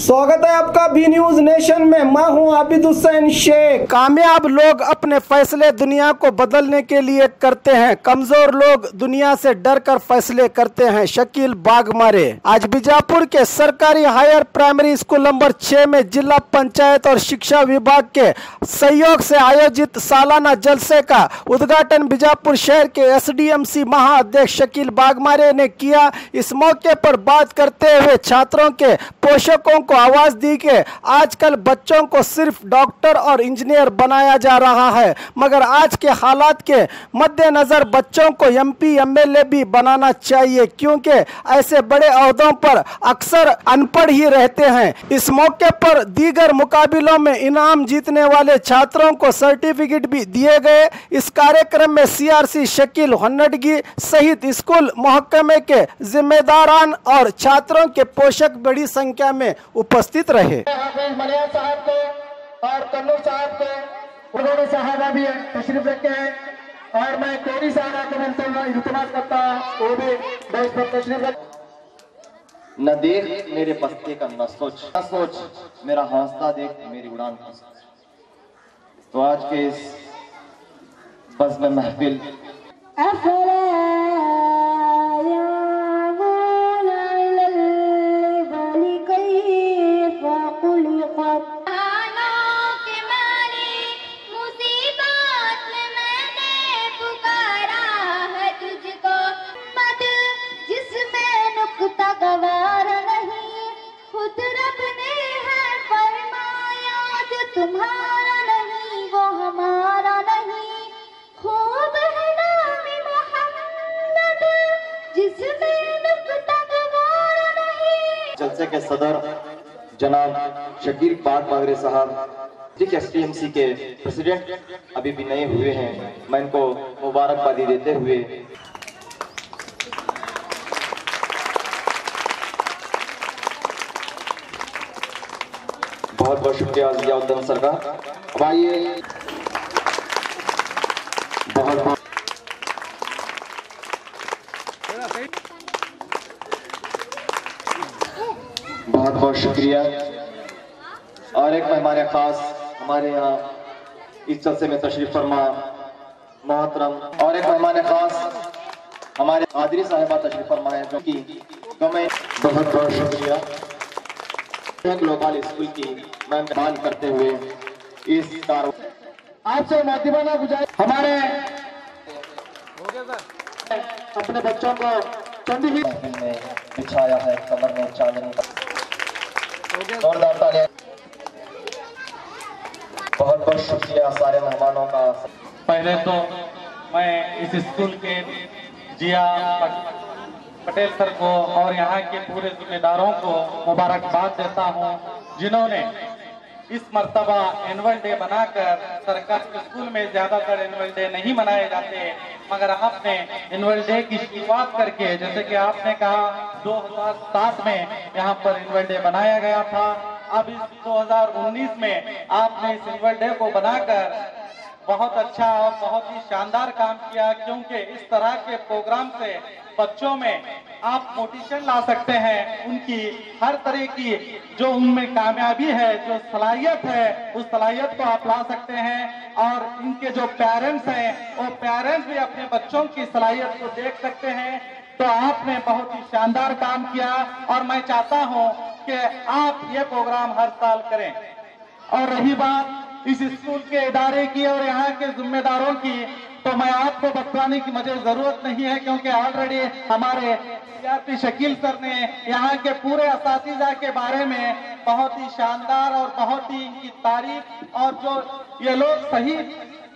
स्वागत है आपका बी न्यूज नेशन में। मैं हूं आबिद हुसैन शेख। कामयाब लोग अपने फैसले दुनिया को बदलने के लिए करते हैं, कमजोर लोग दुनिया से डर कर फैसले करते हैं। शकील बागमारे। आज बीजापुर के सरकारी हायर प्राइमरी स्कूल नंबर 6 में जिला पंचायत और शिक्षा विभाग के सहयोग से आयोजित सालाना जलसे का उद्घाटन बीजापुर शहर के एसडीएमसी महाअध्यक्ष शकील बागमारे ने किया। इस मौके पर बात करते हुए छात्रों के पोषकों को आवाज दी कि आजकल बच्चों को सिर्फ डॉक्टर और इंजीनियर बनाया जा रहा है, मगर आज के हालात के मद्देनजर बच्चों को एमपी एमएलए भी बनाना चाहिए, क्योंकि ऐसे बड़े ओहदों पर अक्सर अनपढ़ ही रहते हैं। इस मौके पर दीगर मुकाबलों में इनाम जीतने वाले छात्रों को सर्टिफिकेट भी दिए गए। इस कार्यक्रम में सीआरसी शकील हन्नडगी सहित स्कूल महकमे के जिम्मेदारान और छात्रों के पोषक बड़ी संख्या में उपस्थित रहे। मलिया साहब को और कन्नूर साहब को, उन्होंने साहबा भी तशरीफ रखे हैं और मैं कोरी साहबा को मिलते हुए इल्तिमास करता हूं, वो भी बेंच पर तशरीफ रखें। न देख मेरे बस्ते का न सोच मेरा हौसला देख मेरी उड़ान का सोच। तो आज के इस बज़्म महफिल तुम्हारा नहीं वो हमारा नहीं, खूब है नाम मोहम्मद जिसमें नुक्ता गवारा नहीं। जलसे के सदर जनाब शकील बागमारे साहब एसटीएमसी के प्रेसिडेंट अभी भी नए हुए हैं, मैं इनको मुबारकबादी देते हुए बहुत बहुत शुक्रिया जियाउद्दीन सर का। अब आइए बहुत बहुत शुक्रिया। और एक मेहमान खास हमारे यहाँ इस जलसे में तशरीफ फरमा मोहतरम, और एक मेहमान खास हमारे आदरी साहिबा तशरीफ फरमा है, जो कि मैं बहुत बहुत शुक्रिया ग्लोबल स्कूल की मैं मेहमान करते हुए इस आपसे मोतिबाना गुजारिश, हमारे अपने बच्चों को चंदी में बिछाया है कमर में चांदनी का। जोरदार तालियां। बहुत बहुत शुक्रिया सारे मेहमानों का। पहले तो मैं इस स्कूल के जिया पटेल सर को और यहाँ के पूरे जिम्मेदारों को मुबारकबाद देता हूँ, जिन्होंने इस मर्तबा एनुअल डे बनाकर, सरकारी स्कूल में ज्यादातर एनुअल डे नहीं मनाए जाते, मगर आपने एनुअल डे की शुरुआत करके, जैसे कि आपने कहा 2007 में यहाँ पर एनुअल डे बनाया गया था, अब इस 2019 में आपने इस एनुअल डे को बनाकर बहुत अच्छा और बहुत ही शानदार काम किया, क्योंकि इस तरह के प्रोग्राम से बच्चों में आप मोटिवेशन ला सकते हैं, उनकी हर तरह की जो उनमें कामयाबी है, जो सलाहियत है, उस सलाहियत को आप ला सकते हैं। और इनके जो पेरेंट्स हैं, वो पेरेंट्स भी अपने बच्चों की सलाहियत को देख सकते हैं। तो आपने बहुत ही शानदार काम किया और मैं चाहता हूं कि आप ये प्रोग्राम हर साल करें। और रही बात इस स्कूल के इदारे की और यहाँ के जिम्मेदारों की, तो मैं आपको बतलाने की मुझे जरूरत नहीं है, क्योंकि ऑलरेडी हमारे सीआरपी शकील सर ने यहाँ के पूरे असातिज़ा के बारे में बहुत ही शानदार और बहुत ही इनकी तारीफ, और जो ये लोग सही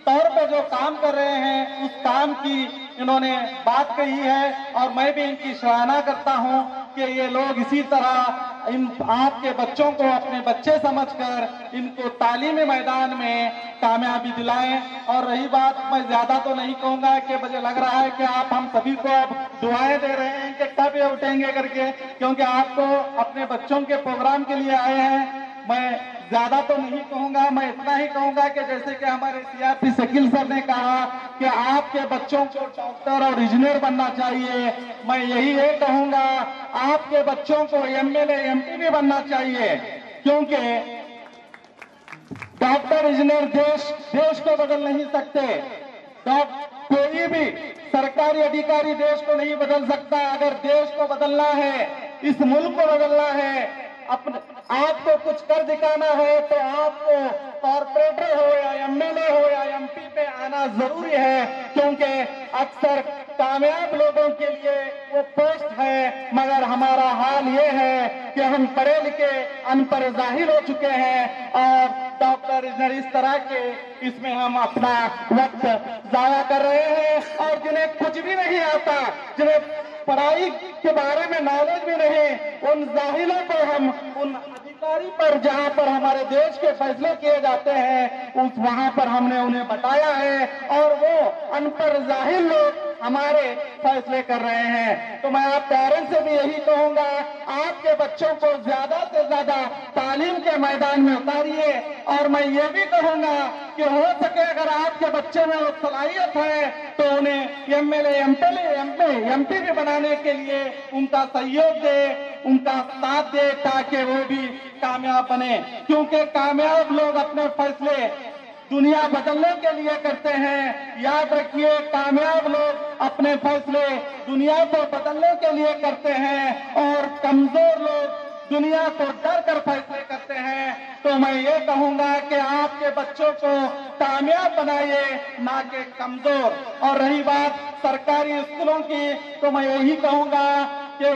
तौर पे जो काम कर रहे हैं उस काम की इन्होंने बात कही है, और मैं भी इनकी सराहना करता हूं कि ये लोग इसी तरह इन आपके बच्चों को अपने बच्चे समझकर इनको तालीमी मैदान में कामयाबी दिलाएं। और रही बात, मैं ज्यादा तो नहीं कहूंगा कि मुझे लग रहा है कि आप हम सभी को अब दुआएं दे रहे हैं कि कब ये उठेंगे करके, क्योंकि आप तो अपने बच्चों के प्रोग्राम के लिए आए हैं। मैं ज्यादा तो नहीं कहूंगा, मैं इतना ही कहूंगा कि जैसे कि हमारे सीआरपी शकील सर ने कहा कि आपके बच्चों को डॉक्टर और इंजीनियर बनना चाहिए, मैं यही कहूंगा आपके बच्चों को एमएलए एमपी भी बनना चाहिए। क्योंकि डॉक्टर इंजीनियर देश को बदल नहीं सकते। कोई भी सरकारी अधिकारी देश को नहीं बदल सकता। अगर देश को बदलना है, इस मुल्क को बदलना है, आपको कुछ कर दिखाना है, तो आपको कॉर्पोरेटर हो या एमएलए हो या एमपी पे आना जरूरी है। क्योंकि अक्सर कामयाब लोगों के लिए वो पोस्ट है, मगर हमारा हाल ये है कि हम पढ़े लिखे अनपढ़ जाहिल हो चुके हैं और डॉक्टर इंजीनियर इस तरह के इसमें हम अपना वक्त जाया कर रहे हैं। और जिन्हें कुछ भी नहीं आता, जिन्हें पढ़ाई के बारे में नॉलेज भी नहीं, उन जाहिलों को हम उन अधिकारी पर जहां पर हमारे देश के फैसले किए जाते हैं उस वहां पर हमने उन्हें बताया है और वो अनपढ़ जाहिल लोग हमारे फैसले कर रहे हैं। तो मैं आप पेरेंट्स से भी यही कहूंगा, आपके बच्चों को ज्यादा से ज्यादा तालीम के मैदान में उतारिए। और मैं ये भी कहूंगा कि हो सके अगर आपके बच्चे में सलाहियत है तो उन्हें एमएलए एमपी भी बनाने के लिए उनका सहयोग दे, उनका साथ दे, ताकि वो भी कामयाब बने। क्योंकि कामयाब लोग अपने फैसले दुनिया बदलने के लिए करते हैं। याद रखिए, कामयाब लोग अपने फैसले दुनिया को बदलने के लिए करते हैं और कमजोर लोग दुनिया को डर कर फैसले करते हैं। तो मैं ये कहूंगा कि आपके बच्चों को कामयाब बनाइए, ना कि कमजोर। और रही बात सरकारी स्कूलों की, तो मैं यही कहूंगा कि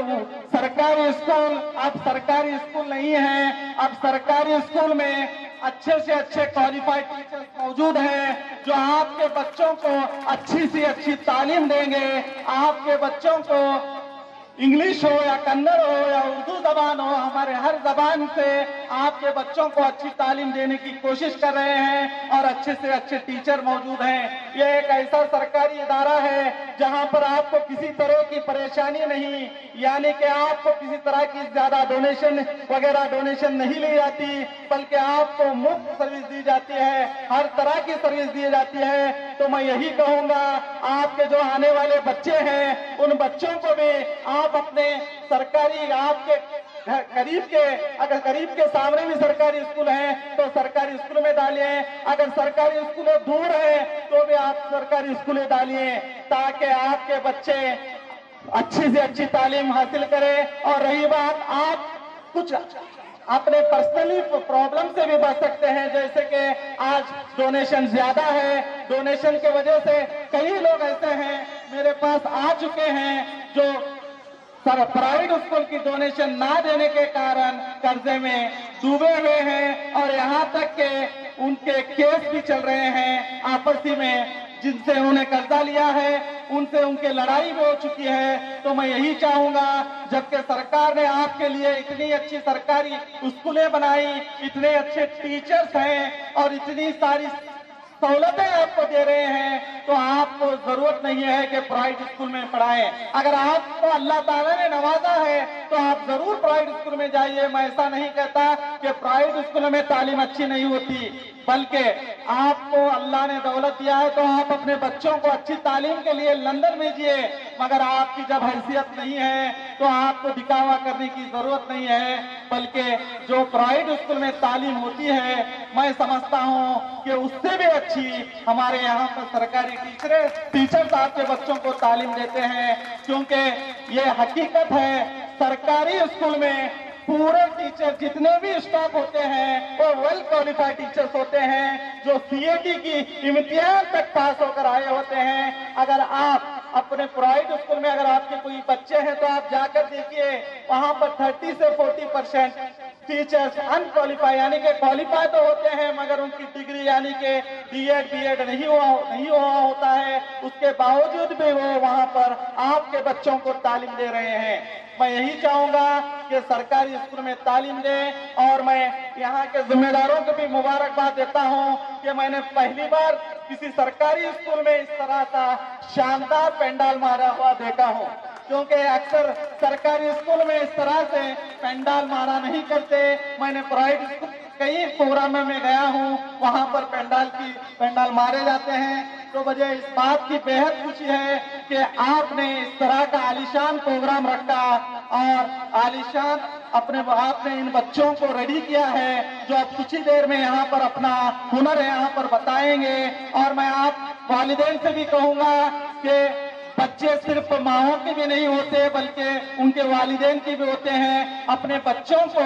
सरकारी स्कूल अब सरकारी स्कूल नहीं है। अब सरकारी स्कूल में अच्छे से अच्छे क्वालिफाइड टीचर्स मौजूद हैं जो आपके बच्चों को अच्छी से अच्छी तालीम देंगे। आपके बच्चों को इंग्लिश हो या कन्नड़ हो या उर्दू जबान हो, हमारे हर जबान से आपके बच्चों को अच्छी तालीम देने की कोशिश कर रहे हैं और अच्छे से अच्छे टीचर मौजूद हैं। यह एक ऐसा सरकारी इदारा है जहां पर आपको किसी तरह की परेशानी नहीं, यानी कि आपको किसी तरह की ज्यादा डोनेशन नहीं ली जाती, बल्कि आपको मुफ्त सर्विस दी जाती है, हर तरह की सर्विस दी जाती है। तो मैं यही कहूंगा, आपके जो आने वाले बच्चे हैं उन बच्चों को भी आप अपने सरकारी, आपके अगर करीब के सामने भी सरकारी स्कूल है तो सरकारी स्कूल में डालिए। अगर सरकारी स्कूल दूर है तो भी आप सरकारी स्कूलें डालिए, ताकि आपके बच्चे अच्छी से अच्छी तालीम हासिल करें। और रही बात, आप कुछ अपने पर्सनली प्रॉब्लम से भी बच सकते हैं, जैसे कि आज डोनेशन ज्यादा है, डोनेशन की वजह से कई लोग ऐसे हैं मेरे पास आ चुके हैं जो प्राइवेट स्कूल की डोनेशन ना देने के कारण कर्जे में डूबे हुए हैं और यहाँ तक के उनके केस भी चल रहे हैं आपसी में, जिनसे उन्हें कर्जा लिया है उनसे उनकी लड़ाई भी हो चुकी है। तो मैं यही चाहूंगा, जबकि सरकार ने आपके लिए इतनी अच्छी सरकारी स्कूलें बनाई, इतने अच्छे टीचर्स हैं और इतनी सारी सहूलतें आपको दे रहे हैं, तो आपको जरूरत नहीं है कि प्राइवेट स्कूल में पढ़ाएं। अगर आपको अल्लाह ताला ने नवाजा है तो आप जरूर प्राइवेट स्कूल में जाइए। मैं ऐसा नहीं कहता कि प्राइवेट स्कूल में तालीम अच्छी नहीं होती, बल्कि आपको अल्लाह ने दौलत दिया है तो आप अपने बच्चों को अच्छी तालीम के लिए लंदन भेजिए। मगर आपकी जब हैसियत नहीं है तो आपको दिखावा करने की जरूरत नहीं है, बल्कि जो प्राइवेट स्कूल में तालीम होती है मैं समझता हूँ कि उससे भी अच्छी हमारे यहाँ पर सरकारी टीचर्स आपके बच्चों को तालीम देते हैं। क्योंकि ये हकीकत है, सरकारी स्कूल में पूरे टीचर जितने भी स्टाफ होते हैं वो वेल क्वालिफाइड टीचर्स होते हैं जो सीएटी की इम्तिहान तक पास होकर आए होते हैं। अगर आप अपने प्राइवेट स्कूल में अगर आपके कोई बच्चे हैं तो आप जाकर देखिए, वहां पर 30 से 40% टीचर्स अनक्वालिफाइड, यानी कि क्वालिफाई तो होते हैं मगर उनकी डिग्री यानी कि बीएड नहीं हुआ होता है, उसके बावजूद भी वो वहां पर आपके बच्चों को तालीम दे रहे हैं। मैं यही चाहूंगा कि सरकारी स्कूल में तालीम दें। और मैं यहाँ के जिम्मेदारों को भी मुबारकबाद देता हूँ कि मैंने पहली बार किसी सरकारी स्कूल में इस तरह का शानदार पंडाल मारा हुआ देखा हूँ, क्योंकि अक्सर सरकारी स्कूल में इस तरह से पंडाल मारा नहीं करते। मैंने प्राइवेट स्कूल कई प्रोग्राम में गया हूँ, वहां पर पंडाल मारे जाते हैं। तो मुझे इस बात की बेहद खुशी है कि आपने इस तरह का आलीशान प्रोग्राम रखा और आलीशान आपने इन बच्चों को रेडी किया है, जो अब कुछ ही देर में यहाँ पर अपना हुनर है यहाँ पर बताएंगे। और मैं आप वालिदैन से भी कहूंगा कि बच्चे सिर्फ माँओं के भी नहीं होते बल्कि उनके वालिदैन की भी होते हैं। अपने बच्चों को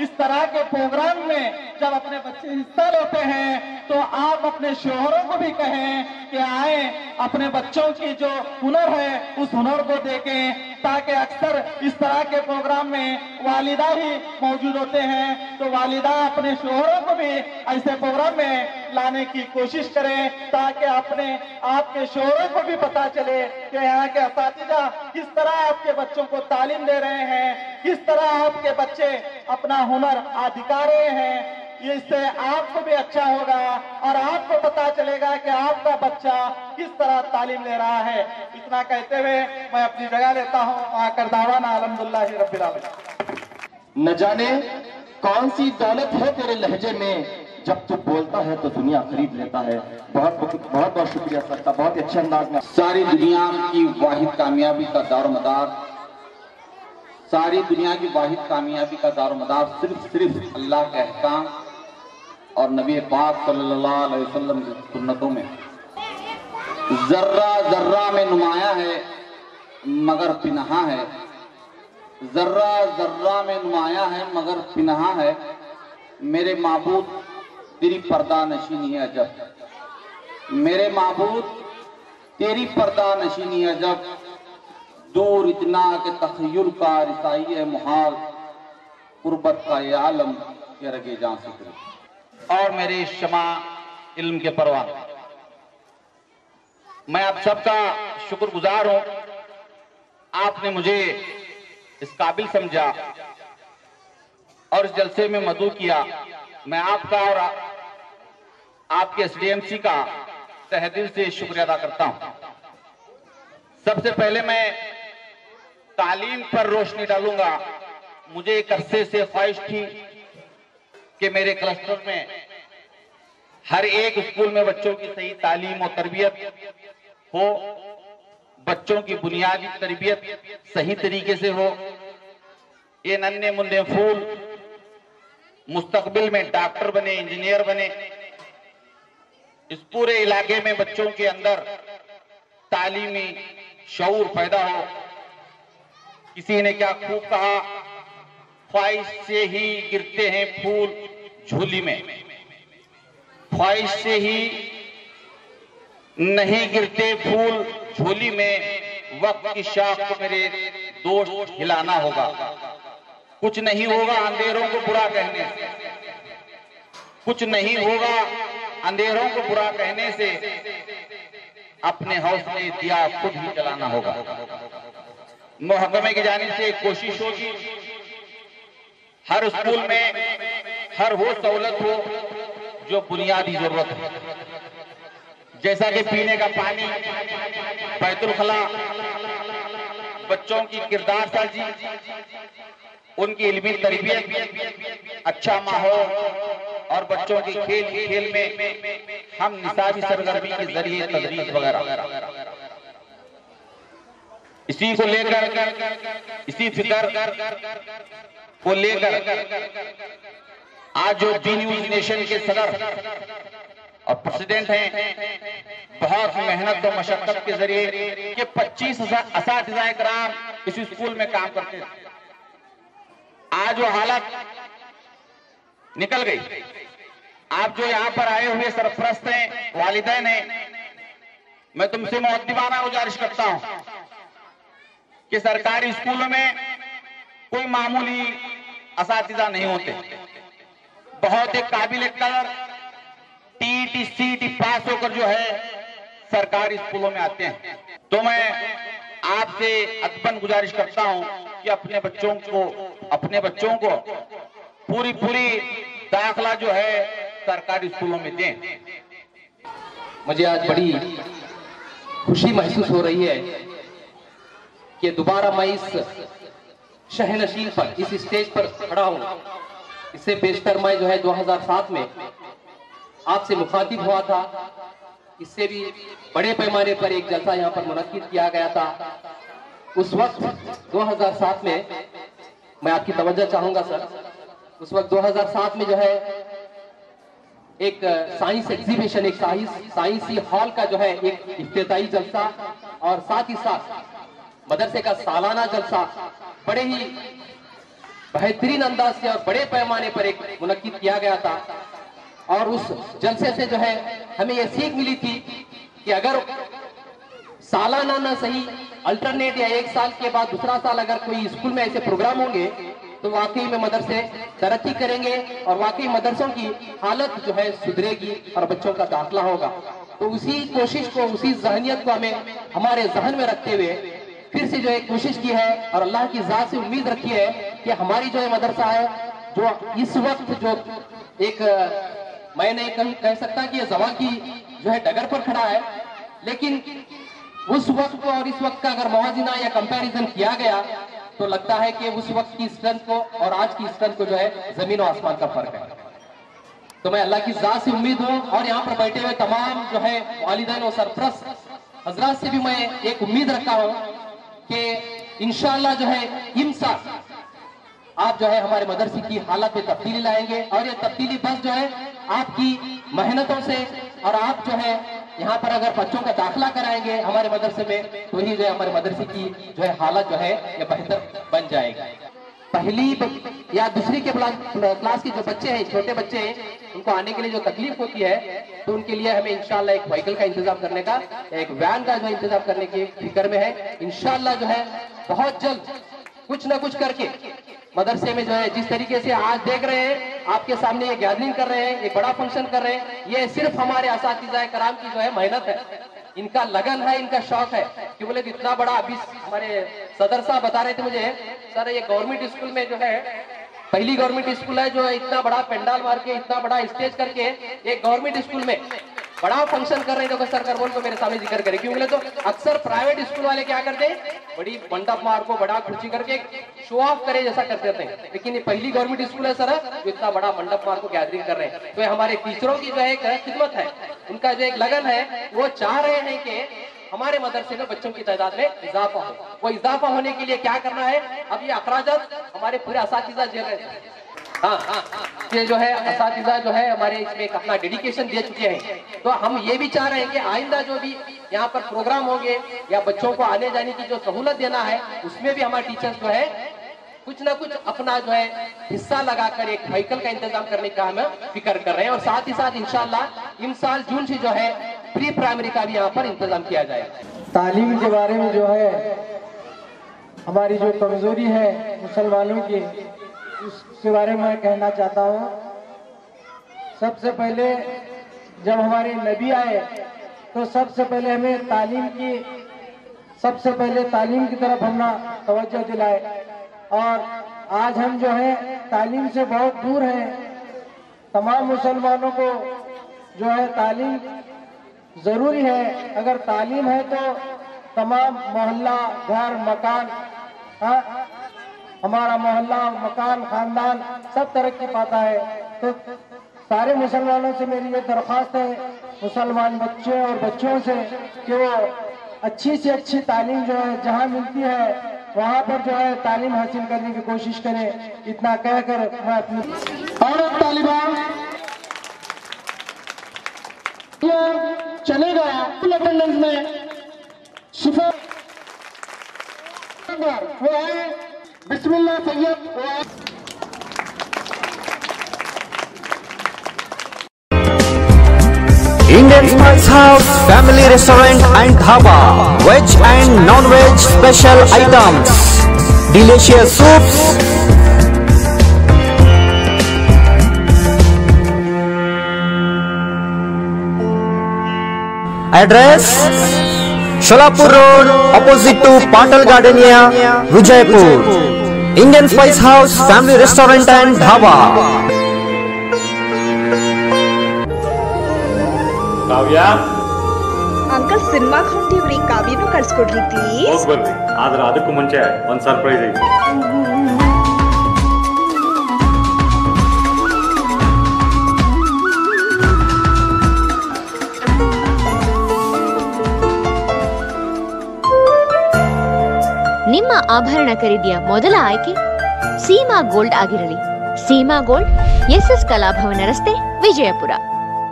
इस तरह के प्रोग्राम में जब अपने बच्चे हिस्सा लेते हैं तो आप अपने शोहरों को भी कहें कि आए, अपने बच्चों की जो हुनर है उस हुनर को देखें, ताकि अक्सर इस तरह के प्रोग्राम में वालिदा ही मौजूद होते हैं, तो वालिदा अपने शोहरों को भी ऐसे प्रोग्राम में लाने की कोशिश करें, ताकि अपने आपके शोहरों को भी पता चले कि यहाँ के असातिज़ा किस तरह आपके बच्चों को तालीम दे रहे हैं, किस तरह आपके बच्चे अपना हुनर दिखा रहे हैं। इससे आपको भी अच्छा होगा और आपको पता चलेगा कि आपका बच्चा किस तरह तालीम ले रहा है। इतना कहते हुए मैं अपनी जगह लेता हूँ। आकर दावाना अल्हम्दुलिल्लाह रब्बिल आलमीन। न जाने कौन सी दौलत है तेरे लहजे में, जब तू बोलता है तो दुनिया खरीद लेता है। बहुत बहुत शुक्रिया सर का, बहुत अच्छे अंदाज में। सारी दुनिया की वाहिद कामयाबी का दारोमदार, सारी दुनिया की वाहिद कामयाबी का दारोमदार सिर्फ अल्लाह के अहकाम और नबी पाक सल्लल्लाहु अलैहि वसल्लम की सुन्नतों में। जर्रा जर्रा में नुमाया है मगर पिनहा है, जर्रा जर्रा में नुमाया है मगर पिनहा है। मेरे माबूद तेरी पर्दा नशीनी है अजब, मेरे माबूद तेरी पर्दा नशीनी है अजब। दूर इतना के तखय्युल का रिसाई है मुहाल, कुर्बत का ये आलम के रगे जान से। और मेरे शमा इल्म के परवान, मैं आप सबका शुक्रगुजार हूं। आपने मुझे इस काबिल समझा और इस जलसे में मदऊ किया। मैं आपका और आपके एसडीएमसी का तहे दिल से शुक्रिया अदा करता हूं। सबसे पहले मैं तालीम पर रोशनी डालूंगा। मुझे एक अरसे से ख्वाहिश थी कि मेरे क्लस्टर में हर एक स्कूल में बच्चों की सही तालीम और तरबियत हो, बच्चों की बुनियादी तरबियत सही तरीके से हो। ये नन्हे मुन्ने फूल मुस्तकबिल में डॉक्टर बने, इंजीनियर बने। इस पूरे इलाके में बच्चों के अंदर तालीमी शऊर पैदा हो। किसी ने क्या खूब कहा, ख्वाहिश से ही गिरते हैं फूल झोली में, ख्वाहिश से ही नहीं गिरते फूल झोली में। वक्त की शाख को मेरे दोस्त हिलाना होगा। कुछ नहीं होगा अंधेरों को बुरा कहने से, कुछ नहीं होगा अंधेरों को बुरा कहने से। अपने हौसले दिया खुद ही जलाना होगा। महकमे की जानिब से कोशिश होगी हर स्कूल में हर वो सहूलत हो जो बुनियादी जरूरत है, जैसा कि पीने का पानी, बैतुल खला, बच्चों की किरदार साजी, उनकी इल्मी तरबियत, अच्छा माहौल और बच्चों की खेल में हम निसाबी सरगर्मी के जरिए तदरीस वगैरह। इसी को लेकर, इसी फिक्र को लेकर आज जो डी न्यूज नेशन के सदर और प्रेसिडेंट हैं, बहुत मेहनत और मशक्कत के जरिए कि 25 असातिज़ा इकराम इस स्कूल में काम करते थे, आज वो हालत निकल गई। आप जो यहाँ पर आए हुए सरपरस्त हैं, वालिदैन हैं, मैं तुमसे मुअद्दिबाना गुजारिश करता हूं कि सरकारी स्कूलों में कोई मामूली असातिज़ा नहीं होते। बहुत एक काबिल कदर टीईटी सीईटी पास होकर जो है सरकारी स्कूलों में आते हैं। तो मैं आपसे अदबन गुजारिश करता हूं कि अपने बच्चों को पूरी दाखला जो है सरकारी स्कूलों में दें। मुझे आज बड़ी खुशी महसूस हो रही है कि दोबारा मैं इस शहनशीन पर, इस स्टेज पर खड़ा हूं। इससे पेशतर मैं जो है 2007 में आपसे मुखातिब हुआ था। इससे भी बड़े पैमाने पर एक जलसा यहाँ पर मुनक्किद किया गया था। उस वक्त 2007 में मैं आपकी तवज्जो चाहूंगा सर। उस वक्त 2007 में जो है एक साइंस एग्जीबिशन, एक साइंसी हॉल का जो है एक इफ्तिताई जलसा और साथ ही साथ मदरसे का सालाना जलसा बड़े ही बेहतरीन अंदाज से और बड़े पैमाने पर एक मुनक्किद किया गया था। और उस जलसे से जो है हमें यह सीख मिली थी कि अगर सालाना ना सही अल्टरनेट या एक साल के बाद दूसरा साल अगर कोई स्कूल में ऐसे प्रोग्राम होंगे तो वाकई में मदरसे तरक्की करेंगे और वाकई मदरसों की हालत जो है सुधरेगी और बच्चों का दाखिला होगा। तो उसी कोशिश को, उसी जहनियत को हमें हमारे जहन में रखते हुए फिर से जो है कोशिश की है और अल्लाह की जात से उम्मीद रखी है कि हमारी जो है मदरसा है जो इस वक्त जो एक मैं नहीं कह सकता कि ये जवान की जो है डगर पर खड़ा है, लेकिन उस वक्त को और इस वक्त का अगर मवाजिना या कंपैरिजन किया गया तो लगता है कि उस वक्त की स्ट्रेंथ को और आज की स्ट्रेंथ को जो है जमीन और आसमान का फर्क है। तो मैं अल्लाह की जात से उम्मीद हूं और यहाँ पर बैठे हुए तमाम जो है वालिदैन और सरपरस्त हजरात से भी मैं एक उम्मीद रखता हूं कि इंशाअल्लाह जो है इमसा आप जो है हमारे मदरसे की हालत में तब्दीली लाएंगे और ये तब्दीली बस जो है आपकी मेहनतों से और आप जो है यहाँ पर अगर बच्चों का दाखिला कराएंगे हमारे मदरसे में तो ही जो है हमारे मदरसे की जो है हालत जो है ये बेहतर बन जाएगी। पहली या दूसरी के क्लास के जो बच्चे हैं, छोटे बच्चे हैं, उनको आने के लिए जो तकलीफ होती है तो उनके लिए हमें इंशाल्लाह एक व्हीकल का इंतजाम करने का, एक वैन का जो इंतजाम करने की फिक्र में है। इंशाल्लाह जो है बहुत जल्द कुछ ना कुछ करके मदरसे में जो है जिस तरीके से आज देख रहे हैं आपके सामने ये गैदरिंग कर रहे हैं, एक बड़ा फंक्शन कर रहे हैं, ये सिर्फ हमारे असातिज़ा कराम की जो है मेहनत है, इनका लगन है, इनका शौक है कि बोले कि इतना बड़ा अभी हमारे सदर साहब बता रहे थे मुझे, सर ये गवर्नमेंट स्कूल में जो है पहली गवर्नमेंट स्कूल है जो इतना बड़ा पंडाल मार के इतना बड़ा स्टेज करके एक गवर्नमेंट स्कूल में बड़ा फंक्शन कर रहे हैं। तो सर करबोल को मेरे सामने जिक्र करे क्यों बोले तो अक्सर प्राइवेट स्कूल वाले क्या करते हैं, बड़ी मंडप मार को बड़ा कुर्सी करके शो ऑफ करे जैसा करते थे, लेकिन ये पहली गवर्नमेंट स्कूल है सर जो इतना बड़ा मंडप मार को गैदरिंग कर रहे हैं। तो हमारे टीचरों की जो है एक खिदमत है, उनका जो एक लगन है, वो चाह रहे हैं कि हमारे मदरसे में बच्चों की तादाद में इजाफा हो। वो इजाफा होने के लिए क्या करना है, अब ये अखराजात हमारे पूरे असातिज़ा झेल रहे हैं। ये जो है असातिज़ा जो है हमारे इसमें अपना डेडिकेशन दे चुके हैं, तो हम ये भी चाह रहे हैं कि आइंदा जो भी यहाँ पर प्रोग्राम होंगे या बच्चों को आने जाने की जो सहूलत देना है उसमें भी हमारे टीचर्स जो है कुछ ना कुछ अपना जो है हिस्सा लगाकर एक व्हीकल का इंतजाम करने का हम फिक्र कर रहे हैं। और साथ ही साथ इंशाअल्लाह इस साल जून से जो है प्री प्राइमरी का भी यहाँ पर इंतजाम किया जाएगा। तालीम के बारे में जो है हमारी जो कमजोरी है मुसलमानों की, उसके बारे में मैं कहना चाहता हूँ। सबसे पहले जब हमारे नबी आए तो सबसे पहले हमें तालीम की तरफ हमने तवज्जो दिलाए और आज हम जो है तालीम से बहुत दूर हैं। तमाम मुसलमानों को जो है तालीम जरूरी है। अगर तालीम है तो तमाम मोहल्ला, घर, मकान, हमारा मोहल्ला, मकान, खानदान सब तरक्की पाता है। तो सारे मुसलमानों से मेरी ये दरख्वास्त है, मुसलमान बच्चे और बच्चों से, कि वो अच्छी से अच्छी तालीम जो है जहाँ मिलती है वहाँ पर जो है तालीम हासिल करने की कोशिश करें। इतना कहकर मैं अपनी और तालिबान चले गया फुल अटेंडेंस में सुबह वो है बिस्मिल्लाह सैयद वो है। Indian Spice House Family Restaurant and Dhaba, veg and non-veg special items, delicious soups, address Sholapur Road opposite to Patal Gardenia, Vijaypur. Indian Spice House Family Restaurant and Dhaba. Kavya uncle ಸಿನಿಮಾಗೆ ಹೊಂಟಿವ್ರಿ, ಕಾವ್ಯನೂ ಕಳ್ಸ್ಕೊಡ್ರಿ please. ಹೋಗಿ ಬರ್ರಿ, ಆದ್ರೆ ಅದಕ್ಕೂ ಮುಂಚೆ ಒಂದು surprise ಐತಿ. ನಿಮ್ಮ ಆಭರಣ ಖರೀದಿಯ ಮೊದಲ ಆಯ್ಕೆ ಸೀಮಾ ಗೋಲ್ಡ್ ಆಗಿರಲಿ. ಸೀಮಾ ಗೋಲ್ಡ್, ಎಸ್ಎಸ್ ಕಲಾಭವನ ರಸ್ತೆ, ವಿಜಯಪುರ.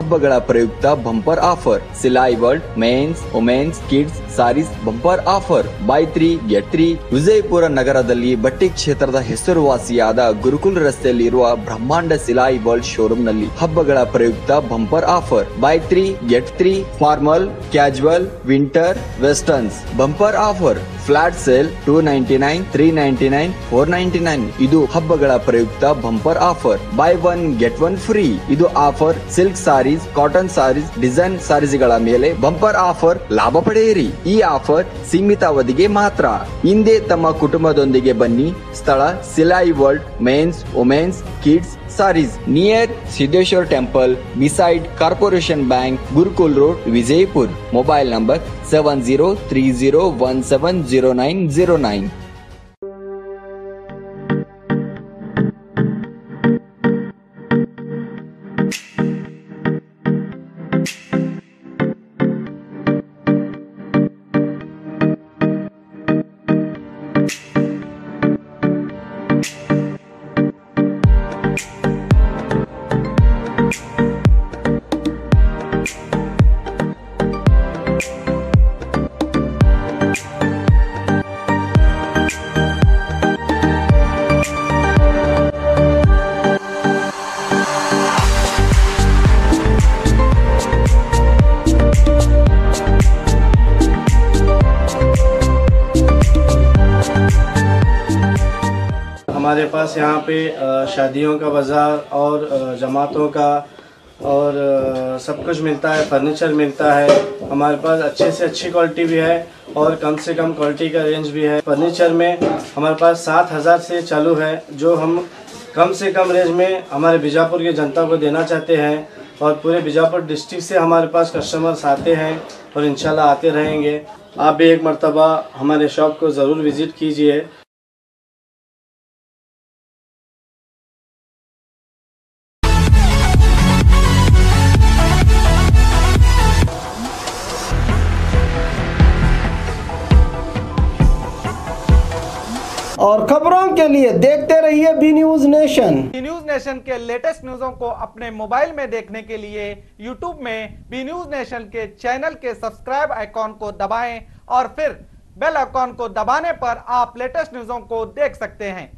ಹಬ್ಬಗಳ ಪ್ರಯುಕ್ತ bumper offer. Silai World men's, women's, kids saris bumper offer. Buy 3 get 3. Vijayapura ನಗರದಲ್ಲಿ ಬಟ್ಟೆ ಕ್ಷೇತ್ರದ ಹೆಸರುವಾಸಿಯಾದ ಗುರುಕುಲ್ ರಸ್ತೆಯಲ್ಲಿರುವ ಬ್ರಹ್ಮಾಂಡ ಸಿಲಾಯಿ ವರ್ಲ್ಡ್ ಶೋರೂಮ್ ನಲ್ಲಿ ಹಬ್ಬಗಳ ಪ್ರಯುಕ್ತ bumper offer. Buy 3 get 3. Formal, casual, winter, westerns bumper offer. Flat sale 299, 399, 499. ಇದು ಹಬ್ಬಗಳ ಪ್ರಯುಕ್ತ bumper offer. Buy 1 get 1 free. ಇದು offer silk saris, cotton saris, design ಸಾರೀಸ್ಗಳ ಮೇಲೆ ಬಂಪರ್ ಆಫರ್ ಲಾಭ ಪಡೆಯಿರಿ. ಈ ಆಫರ್ ಸೀಮಿತ ಅವಧಿಗೆ ಮಾತ್ರ. ಹಿಂದೆ ತಮ್ಮ ಕುಟುಂಬದೊಂದಿಗೆ ಬನ್ನಿ. ಸ್ಥಳ Silai World men's, women's, kids saris, near Siddeshwara temple, beside Corporation Bank, Gurukul road, Vijayapur. Mobile number 7030170909. हमारे पास यहाँ पे शादियों का बाज़ार और जमातों का और सब कुछ मिलता है। फर्नीचर मिलता है हमारे पास, अच्छे से अच्छी क्वालिटी भी है और कम से कम क्वालिटी का रेंज भी है। फर्नीचर में हमारे पास 7,000 से चालू है, जो हम कम से कम रेंज में हमारे बीजापुर की जनता को देना चाहते हैं। और पूरे बीजापुर डिस्ट्रिक्ट से हमारे पास कस्टमर्स आते हैं और इंशाल्लाह आते रहेंगे। आप भी एक मर्तबा हमारे शॉप को ज़रूर विज़िट कीजिए। और खबरों के लिए देखते रहिए B news nation. B news nation के लेटेस्ट न्यूज़ों को अपने मोबाइल में देखने के लिए यूट्यूब में बी न्यूज नेशन के चैनल के सब्सक्राइब आइकॉन को दबाएं और फिर बेल आइकॉन को दबाने पर आप लेटेस्ट न्यूज़ों को देख सकते हैं।